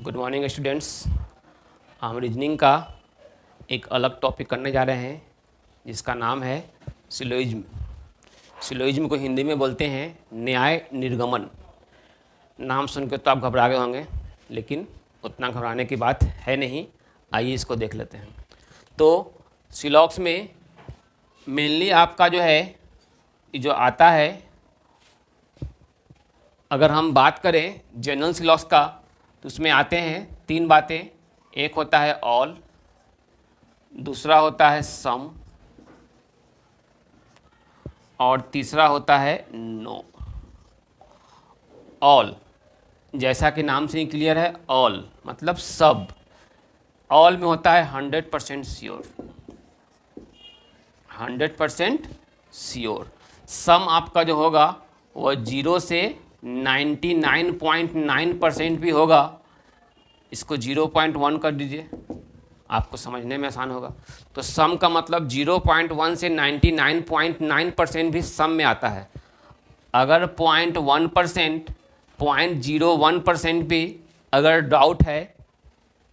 Good morning students. हम reasoning का एक अलग टॉपिक करने जा रहे हैं जिसका नाम है सिलोइज्म। सिलोइज्म को हिंदी में बोलते हैं न्याय निर्गमन। नाम सुन के तो आप घबरा गए होंगे, लेकिन उतना घबराने की बात है नहीं। आइए इसको देख लेते हैं। तो सिलॉक्स में मेनली आपका जो है जो आता है, अगर हम बात करें जनरल सिलॉक्स का तो उसमें आते हैं तीन बातें। एक होता है ऑल, दूसरा होता है सम और तीसरा होता है नो। ऑल जैसा कि नाम से ही क्लियर है, ऑल मतलब सब। ऑल में होता है 100% श्योर, 100% श्योर। सम आपका जो होगा वह 0 से 99.9% भी होगा। इसको 0.1 कर दीजिए, आपको समझने में आसान होगा। तो सम का मतलब 0.1 से 99.9% भी सम में आता है। अगर 0.1%, 0.01% भी अगर डाउट है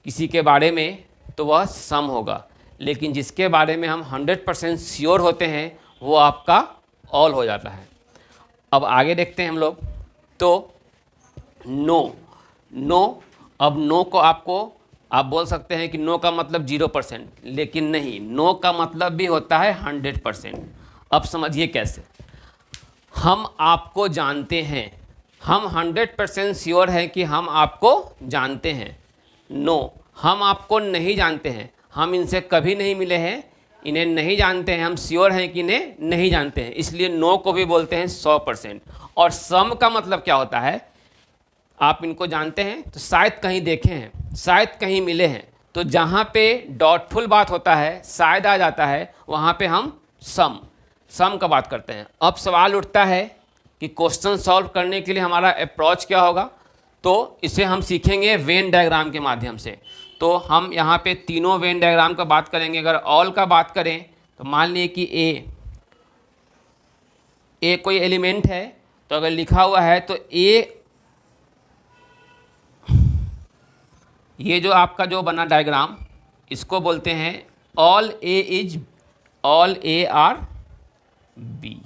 किसी के बारे में तो वह सम होगा, लेकिन जिसके बारे में हम 100% श्योर होते हैं वो आपका ऑल हो जाता है। अब आगे देखते हैं हम लोग। तो नो, अब नो को आप बोल सकते हैं कि नो का मतलब 0%, लेकिन नहीं, नो का मतलब भी होता है 100%। अब समझिए कैसे। हम आपको जानते हैं, हम 100% श्योर हैं कि हम आपको जानते हैं। नो, हम आपको नहीं जानते हैं, हम इनसे कभी नहीं मिले हैं, इन्हें नहीं जानते हैं, हम श्योर हैं कि इन्हें नहीं जानते हैं, इसलिए नो को भी बोलते हैं 100%। और सम का मतलब क्या होता है, आप इनको जानते हैं तो शायद कहीं देखे हैं, शायद कहीं मिले हैं। तो जहाँ पे डाउटफुल बात होता है, शायद आ जाता है, वहाँ पे हम सम का बात करते हैं। अब सवाल उठता है कि क्वेश्चन सॉल्व करने के लिए हमारा अप्रोच क्या होगा। तो इसे हम सीखेंगे वेन डायग्राम के माध्यम से। तो हम यहाँ पे तीनों वेन डायग्राम का बात करेंगे। अगर ऑल का बात करें तो मान लीजिए कि ए कोई एलिमेंट है, तो अगर लिखा हुआ है तो ए, ये जो आपका जो बना डायग्राम, इसको बोलते हैं all A are B.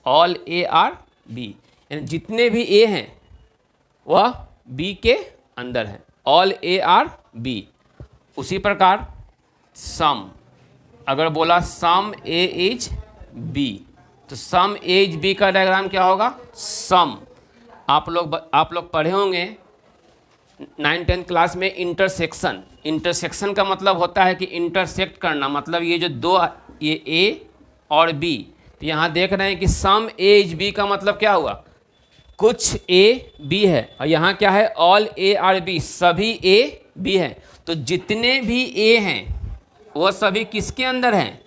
All A are B यानी जितने भी ए हैं वह बी के अंदर है। All A are B. उसी प्रकार सम, अगर बोला सम ए इज बी, तो सम ए इज बी का डायग्राम क्या होगा, सम। आप लोग पढ़े होंगे 9-10 क्लास में इंटरसेक्शन। इंटरसेक्शन का मतलब होता है कि इंटरसेक्ट करना, मतलब ये जो दो, ये ए और बी, तो यहाँ देख रहे हैं कि सम ए इज बी का मतलब क्या हुआ, कुछ ए बी है, और यहाँ क्या है, ऑल ए आर बी, सभी ए बी है। तो जितने भी ए हैं वो सभी किसके अंदर हैं,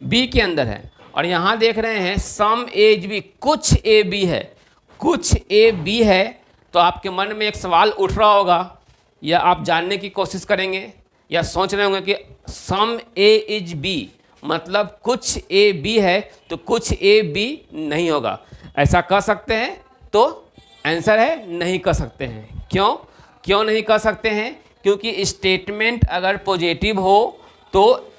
बी के अंदर है। और यहाँ देख रहे हैं सम ए इज बी, कुछ ए बी है, कुछ ए बी है। तो आपके मन में एक सवाल उठ रहा होगा, या आप जानने की कोशिश करेंगे या सोच रहे होंगे कि सम ए इज बी मतलब कुछ ए बी है, तो कुछ ए बी नहीं होगा। ऐसा कह सकते हैं? तो आंसर है नहीं कह सकते हैं। क्यों नहीं कह सकते हैं? क्योंकि स्टेटमेंट अगर पॉजिटिव हो तो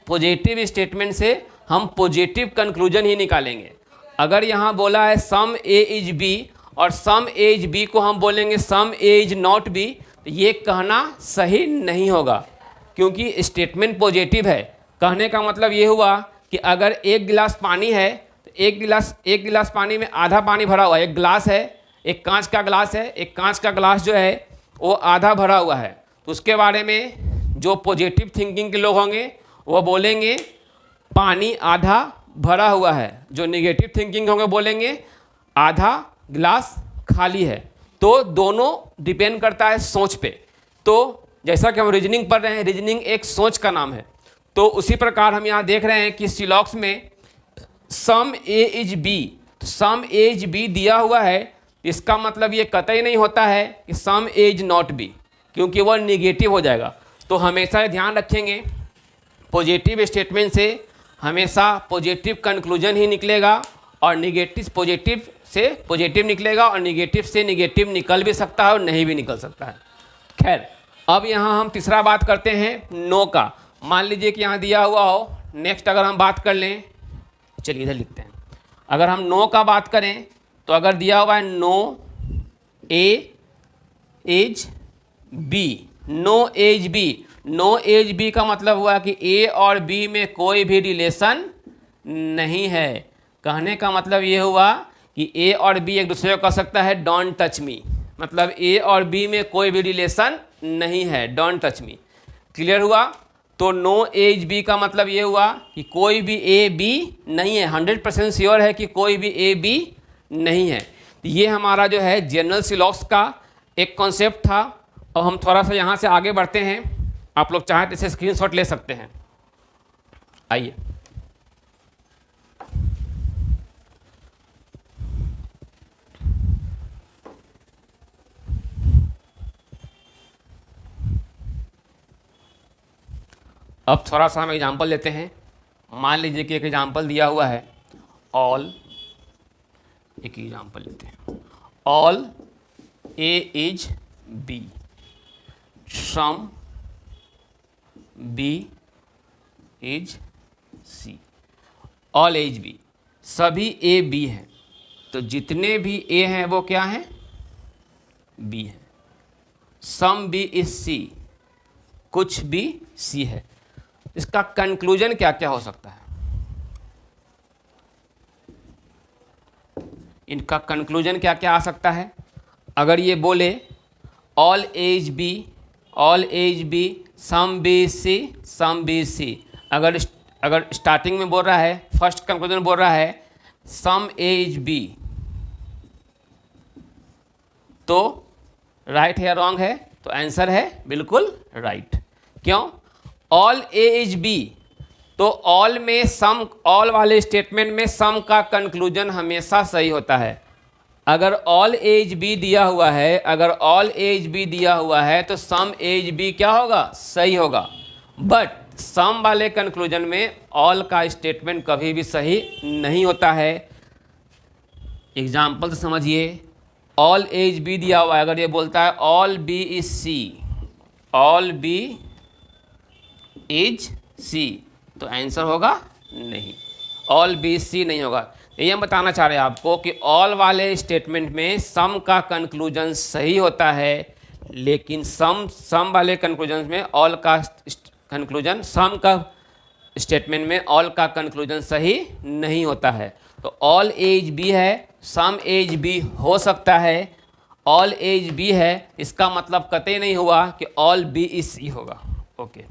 पॉजिटिव स्टेटमेंट से हम पॉजिटिव कंक्लूजन ही निकालेंगे। अगर यहाँ बोला है सम ए इज बी और सम ए इज बी को हम बोलेंगे सम ए इज नॉट बी, तो ये कहना सही नहीं होगा, क्योंकि स्टेटमेंट पॉजिटिव है। कहने का मतलब ये हुआ कि अगर एक गिलास पानी है तो एक गिलास पानी में आधा पानी भरा हुआ है। एक गिलास है, एक कांच का गिलास है, एक कांच का गिलास जो है वो आधा भरा हुआ है, तो उसके बारे में जो पॉजिटिव थिंकिंग के लोग होंगे वो बोलेंगे पानी आधा भरा हुआ है। जो नेगेटिव थिंकिंग होंगे बोलेंगे आधा गिलास खाली है। तो दोनों डिपेंड करता है सोच पे। तो जैसा कि हम रीजनिंग पढ़ रहे हैं, रीजनिंग एक सोच का नाम है। तो उसी प्रकार हम यहाँ देख रहे हैं कि सिलॉक्स में सम ए इज बी, तो सम ए इज बी दिया हुआ है, इसका मतलब ये कतई नहीं होता है कि सम ए इज नॉट बी, क्योंकि वह निगेटिव हो जाएगा। तो हमेशा ध्यान रखेंगे, पॉजिटिव स्टेटमेंट से हमेशा पॉजिटिव कंक्लूजन ही निकलेगा, और निगेटिव पॉजिटिव से पॉजिटिव निकलेगा, और निगेटिव से निगेटिव निकल भी सकता है और नहीं भी निकल सकता है। खैर, अब यहाँ हम तीसरा बात करते हैं नो का। मान लीजिए कि यहाँ दिया हुआ हो, नेक्स्ट अगर हम बात कर लें, चलिए इधर लिखते हैं। अगर हम नो का बात करें तो अगर दिया हुआ है no A as B, no as B, no as B का मतलब हुआ कि ए और बी में कोई भी रिलेशन नहीं है। कहने का मतलब ये हुआ कि ए और बी एक दूसरे को कह सकता है डोंट टच मी, मतलब ए और बी में कोई भी रिलेशन नहीं है, डोंट टच मी। क्लियर हुआ? तो नो एज बी का मतलब ये हुआ कि कोई भी ए बी नहीं है, 100% श्योर है कि कोई भी ए बी नहीं है। तो ये हमारा जो है जनरल सिलॉक्स का एक कॉन्सेप्ट था। और हम थोड़ा सा यहाँ से आगे बढ़ते हैं, आप लोग चाहें तो इसे स्क्रीनशॉट ले सकते हैं। आइए, अब थोड़ा सा हम एग्जांपल लेते हैं। मान लीजिए कि एक एग्जांपल दिया हुआ है ऑल, एक एग्जांपल लेते हैं, all A is B, some B is C, all A's B, सभी ए बी हैं। तो जितने भी ए हैं वो क्या हैं? बी हैं। सम बी इज सी, कुछ भी सी है। इसका कंक्लूजन क्या क्या हो सकता है? इनका कंक्लूजन क्या क्या आ सकता है? अगर ये बोले all A's B, all A's B, some B C, some B C, अगर स्टार्टिंग में बोल रहा है, फर्स्ट कंक्लूजन बोल रहा है सम एज बी, तो राइट है या रॉन्ग है? तो आंसर है बिल्कुल राइट। क्यों? ऑल ए इज बी, तो ऑल में सम, ऑल वाले स्टेटमेंट में सम का कंक्लूजन हमेशा सही होता है। अगर ऑल एज बी दिया हुआ है, अगर ऑल एज बी दिया हुआ है तो सम एज बी क्या होगा? सही होगा। बट सम वाले कंक्लूजन में ऑल का स्टेटमेंट कभी भी सही नहीं होता है। एग्जाम्पल तो समझिए, ऑल एज बी दिया हुआ है, अगर ये बोलता है all B is C, all B is C, तो आंसर होगा नहीं, ऑल बी सी नहीं होगा। ये हम बताना चाह रहे हैं आपको कि ऑल वाले स्टेटमेंट में सम का कंक्लूजन सही होता है, लेकिन सम वाले कंक्लूजन में ऑल का कंक्लूजन, सम का स्टेटमेंट में ऑल का कंक्लूजन सही नहीं होता है। तो ऑल एज बी है, सम एज बी हो सकता है, ऑल एज बी है, इसका मतलब कतई नहीं हुआ कि ऑल बी इज सी होगा। ओके,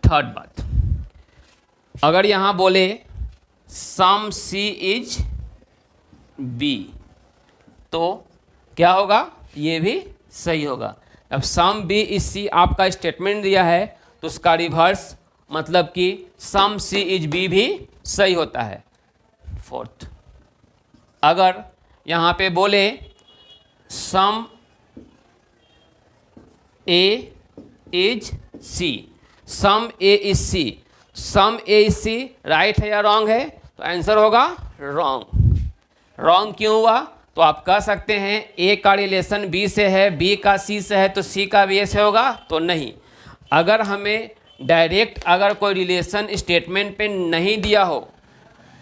थर्ड बात, अगर यहाँ बोले सम सी इज बी, तो क्या होगा? ये भी सही होगा। अब सम बी इज सी आपका स्टेटमेंट दिया है, तो उसका रिवर्स मतलब कि सम सी इज बी भी सही होता है। फोर्थ, अगर यहाँ पे बोले some A is C, some A is C, some A is C right है या रॉन्ग है? तो आंसर होगा रॉन्ग। रॉन्ग क्यों हुआ? तो आप कह सकते हैं ए का रिलेशन बी से है, बी का सी से है, तो सी का भी ए से होगा, तो नहीं। अगर हमें डायरेक्ट अगर कोई रिलेशन स्टेटमेंट पे नहीं दिया हो,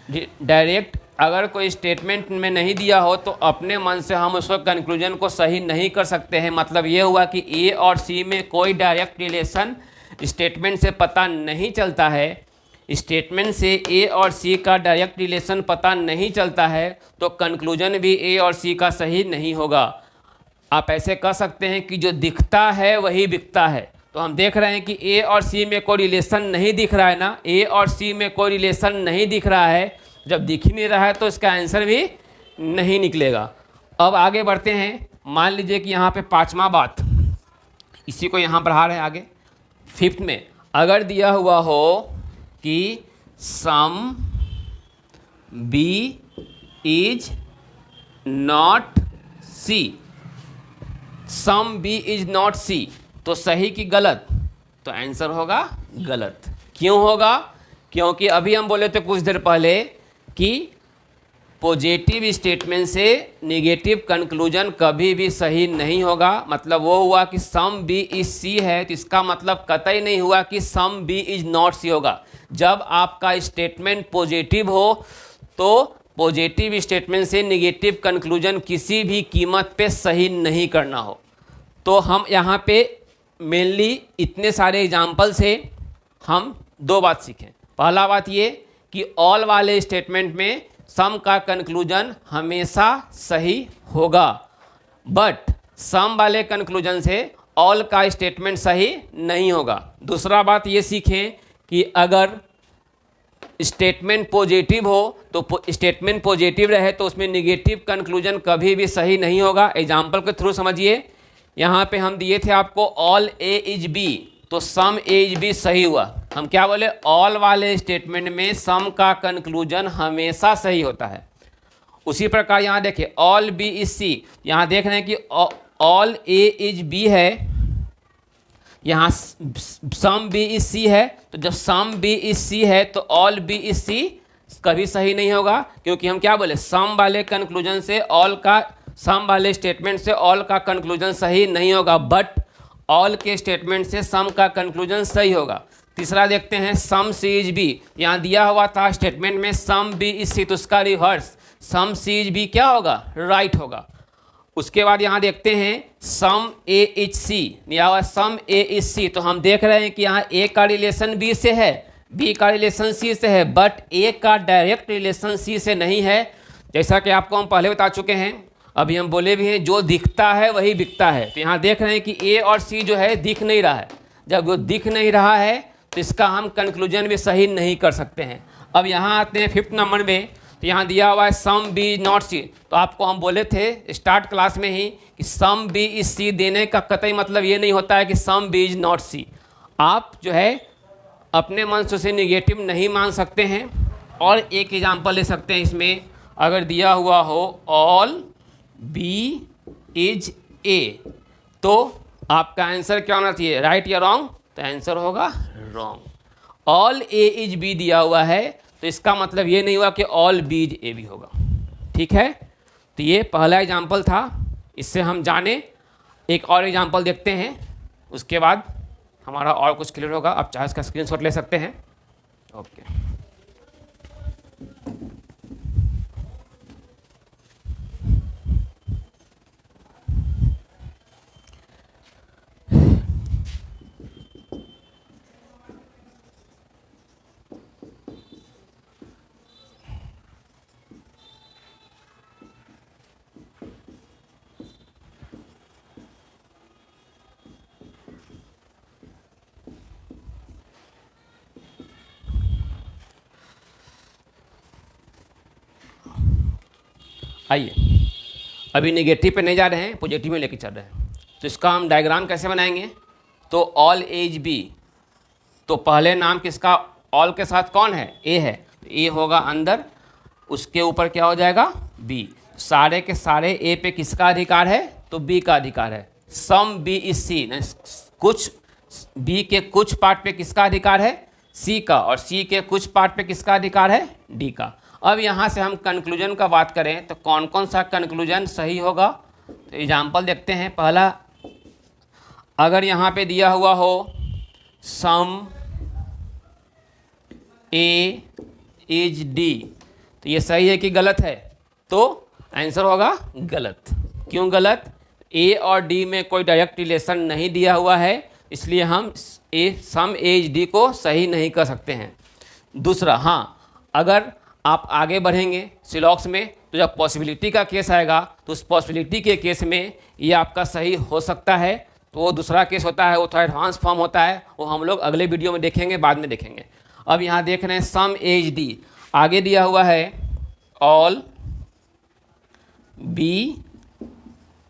डायरेक्ट अगर कोई स्टेटमेंट में नहीं दिया हो, तो अपने मन से हम उसको कंक्लूजन को सही नहीं कर सकते हैं। मतलब ये हुआ कि ए और सी में कोई डायरेक्ट रिलेशन स्टेटमेंट से पता नहीं चलता है। स्टेटमेंट से ए और सी का डायरेक्ट रिलेशन पता नहीं चलता है, तो कंक्लूजन भी ए और सी का सही नहीं होगा। आप ऐसे कह सकते हैं कि जो दिखता है वही बिकता है। तो हम देख रहे हैं कि ए और सी में कोई रिलेशन नहीं दिख रहा है ना, ए और सी में कोई रिलेशन नहीं दिख रहा है। जब दिख ही नहीं रहा है तो इसका आंसर भी नहीं निकलेगा। अब आगे बढ़ते हैं। मान लीजिए कि यहाँ पे पांचवा बात, इसी को यहाँ बढ़ा रहे हैं आगे। फिफ्थ में अगर दिया हुआ हो कि some B is not C, some B is not C, तो सही कि गलत? तो आंसर होगा गलत। क्यों होगा? क्योंकि अभी हम बोले थे कुछ देर पहले कि पॉजिटिव स्टेटमेंट से निगेटिव कंक्लूजन कभी भी सही नहीं होगा। मतलब वो हुआ कि सम बी इज सी है, तो इसका मतलब कतई नहीं हुआ कि सम बी इज नॉट सी होगा। जब आपका स्टेटमेंट पॉजिटिव हो तो पॉजिटिव स्टेटमेंट से निगेटिव कंक्लूजन किसी भी कीमत पे सही नहीं करना हो। तो हम यहाँ पे मेनली इतने सारे एग्जाम्पल से हम दो बात सीखें। पहला बात ये कि ऑल वाले स्टेटमेंट में सम का कंक्लूजन हमेशा सही होगा, बट सम वाले कंक्लूजन से ऑल का स्टेटमेंट सही नहीं होगा। दूसरा बात ये सीखें कि अगर स्टेटमेंट पॉजिटिव हो तो स्टेटमेंट पॉजिटिव रहे तो उसमें निगेटिव कंक्लूजन कभी भी सही नहीं होगा। एग्जाम्पल के थ्रू समझिए, यहाँ पे हम दिए थे आपको ऑल ए इज बी, तो सम ए इज बी सही हुआ। हम क्या बोले, ऑल वाले स्टेटमेंट में सम का कंक्लूजन हमेशा सही होता है। उसी प्रकार यहाँ देखिए ऑल बी इज सी, यहाँ देख रहे हैं कि ऑल ए इज बी है, यहाँ सम बी इज सी है, तो जब सम बी इज सी है तो ऑल बी इज सी कभी सही नहीं होगा, क्योंकि हम क्या बोले, सम वाले कंक्लूजन से ऑल का, सम वाले स्टेटमेंट से ऑल का कंक्लूजन सही नहीं होगा, बट ऑल के स्टेटमेंट से सम का कंक्लूजन सही होगा। तीसरा देखते हैं सम सी इज बी, यहाँ दिया हुआ था स्टेटमेंट में सम बी इज सी, तो उसका reverse some C is B क्या होगा, राइट होगा। उसके बाद यहाँ देखते हैं सम ए इज सी, दिया हुआ सम ए इज सी, तो हम देख रहे हैं कि यहाँ ए का रिलेशन बी से है, बी का रिलेशन सी से है, बट ए का डायरेक्ट रिलेशन सी से नहीं है। जैसा कि आपको हम पहले बता चुके हैं, अभी हम बोले भी हैं, जो दिखता है वही बिकता है। तो यहाँ देख रहे हैं कि ए और सी जो है दिख नहीं रहा है। जब वो दिख नहीं रहा है तो इसका हम कंक्लूजन भी सही नहीं कर सकते हैं। अब यहाँ आते हैं 5th नंबर में, तो यहाँ दिया हुआ है सम बी इज नॉट सी। तो आपको हम बोले थे स्टार्ट क्लास में ही कि सम बी इज सी देने का कतई मतलब ये नहीं होता है कि सम बी इज नॉट सी। आप जो है अपने मन से उसे निगेटिव नहीं मान सकते हैं। और एक एग्जाम्पल ले सकते हैं इसमें, अगर दिया हुआ हो ऑल बी इज ए, तो आपका आंसर क्या होना चाहिए, राइट या रॉन्ग, तो आंसर होगा wrong. All A is B दिया हुआ है तो इसका मतलब ये नहीं हुआ कि ऑल बी इज ए भी होगा। ठीक है, तो ये पहला एग्जाम्पल था, इससे हम जाने। एक और एग्जाम्पल देखते हैं, उसके बाद हमारा और कुछ क्लियर होगा। आप चाहे इसका स्क्रीनशॉट ले सकते हैं। ओके, आइए अभी नेगेटिव पे नहीं जा रहे हैं, पॉजिटिव में लेके चल रहे हैं। तो इसका हम डायग्राम कैसे बनाएंगे, तो ऑल एज बी, तो पहले नाम किसका, ऑल के साथ कौन है, ए है, तो ए होगा अंदर, उसके ऊपर क्या हो जाएगा, बी। सारे के सारे ए पे किसका अधिकार है, तो बी का अधिकार है। सम बी इज सी, कुछ बी के कुछ पार्ट पे किसका अधिकार है, सी का, और सी के कुछ पार्ट पे किसका अधिकार है, डी का। अब यहाँ से हम कंक्लूजन का बात करें तो कौन कौन सा कंक्लूजन सही होगा, तो एग्जाम्पल देखते हैं। पहला, अगर यहाँ पे दिया हुआ हो सम ए इज डी, तो ये सही है कि गलत है, तो आंसर होगा गलत। क्यों गलत, ए और डी में कोई डायरेक्ट रिलेशन नहीं दिया हुआ है, इसलिए हम सम ए इज डी को सही नहीं कर सकते हैं। दूसरा, हाँ, अगर आप आगे बढ़ेंगे सिलॉक्स में तो जब पॉसिबिलिटी का केस आएगा तो उस पॉसिबिलिटी के केस में ये आपका सही हो सकता है, तो वो दूसरा केस होता है, वो थोड़ा एडवांस फॉर्म होता है, वो हम लोग अगले वीडियो में देखेंगे, बाद में देखेंगे। अब यहाँ देख रहे हैं सम ए इज डी, आगे दिया हुआ है ऑल बी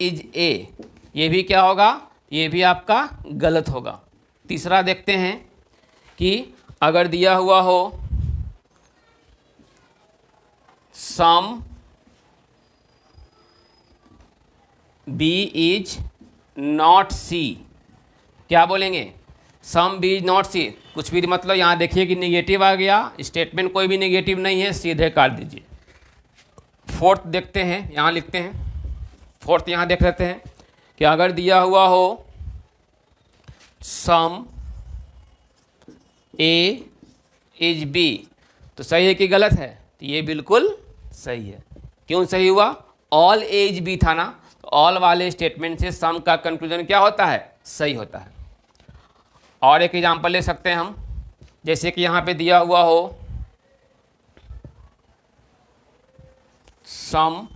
इज ए, ये भी क्या होगा, ये भी आपका गलत होगा। तीसरा देखते हैं कि अगर दिया हुआ हो सम बी इज नॉट सी, क्या बोलेंगे, सम बी इज नॉट सी, कुछ भी मतलब यहाँ देखिए कि निगेटिव आ गया, स्टेटमेंट कोई भी निगेटिव नहीं है, सीधे काट दीजिए। फोर्थ देखते हैं, यहाँ लिखते हैं। फोर्थ यहाँ देख लेते हैं कि अगर दिया हुआ हो सम ए इज बी, तो सही है कि गलत है? तो ये बिल्कुल सही है। क्यों सही हुआ? ऑल ए इज बी था ना, तो ऑल वाले स्टेटमेंट से सम का कंक्लूजन क्या होता है? सही होता है। और एक एग्जांपल ले सकते हैं हम, जैसे कि यहाँ पे दिया हुआ हो सम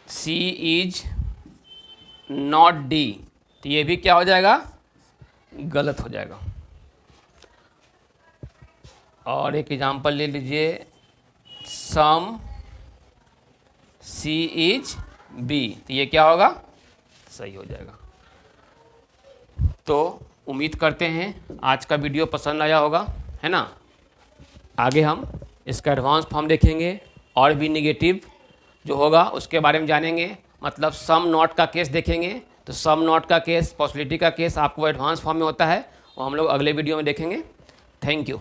सी इज नॉट डी, तो ये भी क्या हो जाएगा? गलत हो जाएगा। और एक एग्जांपल ले लीजिए, सम सी इज बी, तो ये क्या होगा? सही हो जाएगा। तो उम्मीद करते हैं आज का वीडियो पसंद आया होगा, है ना। आगे हम इसका एडवांस फॉर्म देखेंगे और भी निगेटिव जो होगा उसके बारे में जानेंगे, मतलब सम नॉट का केस देखेंगे। तो सम नॉट का केस, पॉसिबिलिटी का केस आपको एडवांस फॉर्म में होता है, वो हम लोग अगले वीडियो में देखेंगे। Thank you.